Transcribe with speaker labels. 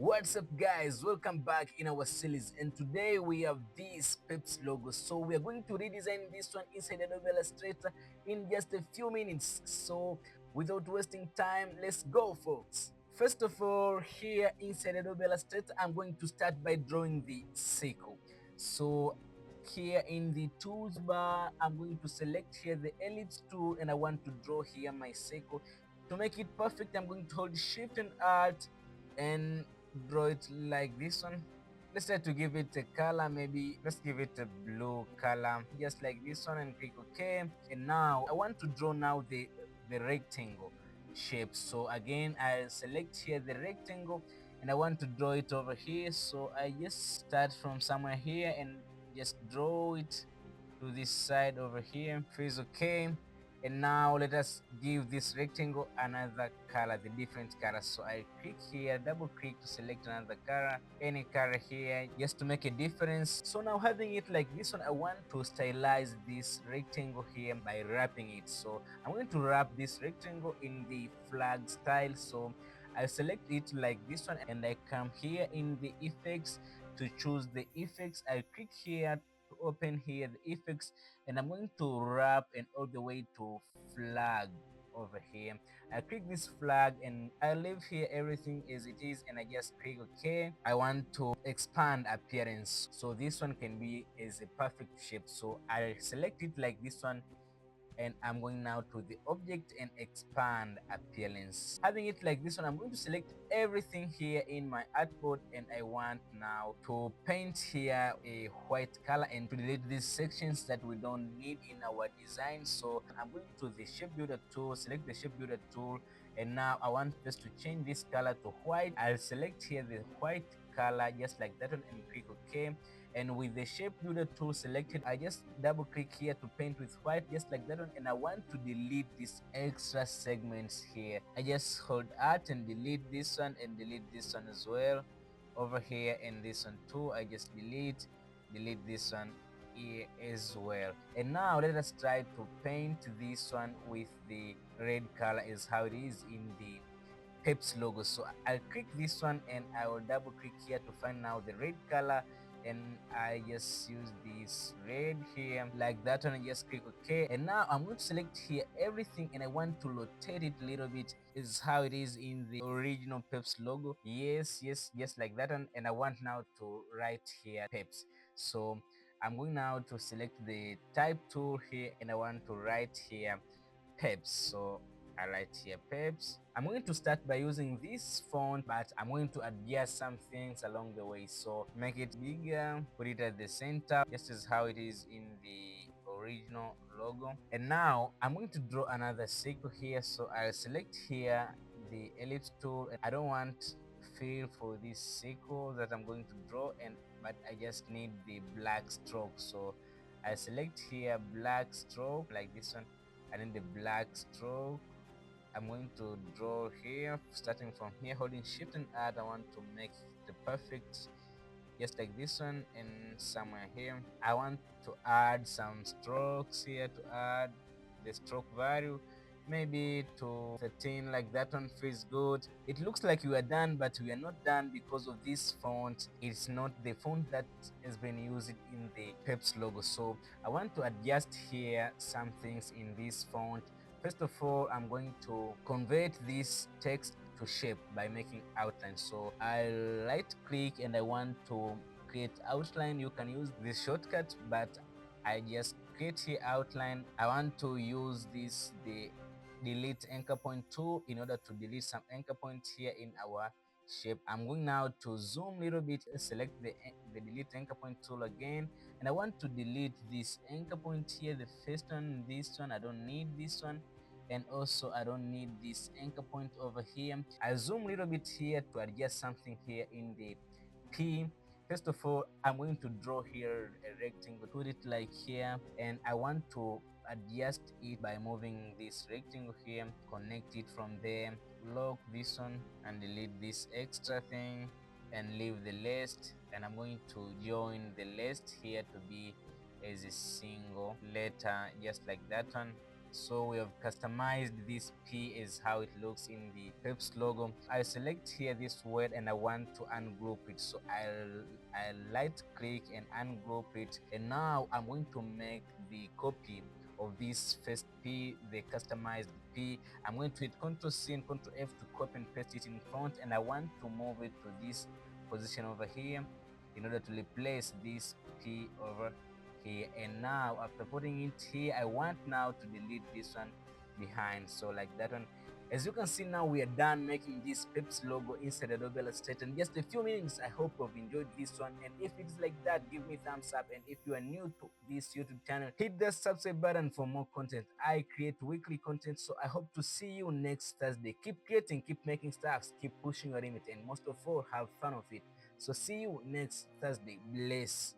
Speaker 1: What's up guys, welcome back in our series, and today we have this Pepsi logo. So we are going to redesign this one inside Adobe Illustrator in just a few minutes. So without wasting time, let's go folks. First of all, here inside Adobe Illustrator, I'm going to start by drawing the circle. So here in the tools bar, I'm going to select here the ellipse tool, and I want to draw here my circle. To make it perfect, I'm going to hold shift and alt and draw it like this one. Let's try to give it a color. Maybe let's give it a blue color, just like this one, and click OK. And now I want to draw now the rectangle shape. So again, I select here the rectangle and I want to draw it over here. So I just start from somewhere here and just draw it to this side over here. Feels okay. And now let us give this rectangle another color, the different color. So I click here, double click to select another color, any color here, just to make a difference. So now having it like this one, I want to stylize this rectangle here by wrapping it. So I'm going to wrap this rectangle in the flag style. So I select it like this one and I come here in the effects to choose the effects. I click here to open here the effects, and I'm going to wrap and all the way to flag over here. I click this flag and I leave here everything as it is, and I just click OK. I want to expand appearance, so this one can be as a perfect shape. So I select it like this one, and I'm going now to the object and expand appearance. Having it like this one, I'm going to select everything here in my artboard, and I want now to paint here a white color and to delete these sections that we don't need in our design. So I'm going to the shape builder tool, select the shape builder tool, and now I want just to change this color to white. I'll select here the white color just like that one and click OK. And with the shape builder tool selected, I just double click here to paint with white just like that one, and I want to delete these extra segments here. I just hold alt and delete this one and delete this one as well over here, and this one too I just delete this one here as well. And now let us try to paint this one with the red color as how it is in the Pepsi logo. So I'll click this one and I will double click here to find now the red color, and I just use this red here like that one and just click OK. And now I'm going to select here everything and I want to rotate it a little bit. This is how it is in the original Pepsi logo. Yes, just like that one. And I want now to write here Pepsi. So I'm going now to select the type tool here and I want to write here Pepsi. So I write here Peps. I'm going to start by using this font, but I'm going to adjust some things along the way. So make it bigger, put it at the center, just as how it is in the original logo. And now I'm going to draw another circle here. So I'll select here the ellipse tool, and I don't want fill for this circle that I'm going to draw, but I just need the black stroke. So I select here black stroke like this one, and then the black stroke I'm going to draw here, starting from here, holding shift and add. I want to make the perfect just like this one, and somewhere here I want to add some strokes here to add the stroke value, maybe to 13, like that one feels good. It looks like we are done, but we are not done because of this font. It's not the font that has been used in the Pepsi logo, so I want to adjust here some things in this font. First of all, I'm going to convert this text to shape by making outline. So I'll right click and I want to create outline. You can use this shortcut, but I just create here outline. I want to use the delete anchor point tool in order to delete some anchor points here in our shape. I'm going now to zoom a little bit, select the delete anchor point tool again, and I want to delete this anchor point here, the first one, this one. I don't need this one, and also I don't need this anchor point over here. I zoom a little bit here to adjust something here in the P. First of all, I'm going to draw here a rectangle, put it like here, and I want to adjust it by moving this rectangle here, connect it from there, lock this one and delete this extra thing and leave the list, and I'm going to join the list here to be as a single letter just like that one. So we have customized this P is how it looks in the Pepsi logo. I select here this word and I want to ungroup it. So I'll right click and ungroup it. And now I'm going to make the copy of this first P, the customized P. I'm going to hit Ctrl C and Ctrl F to copy and paste it in front, and I want to move it to this position over here in order to replace this P over here. And now after putting it here, I want now to delete this one behind, so like that one. As you can see, now we are done making this Pepsi logo inside Adobe Illustrator in just a few minutes. I hope you've enjoyed this one, and if it is like that, give me thumbs up. And if you are new to this YouTube channel, hit the subscribe button for more content. I create weekly content, so I hope to see you next Thursday. Keep creating, keep making stars, keep pushing your limit, and most of all, have fun of it. So see you next Thursday. Bless.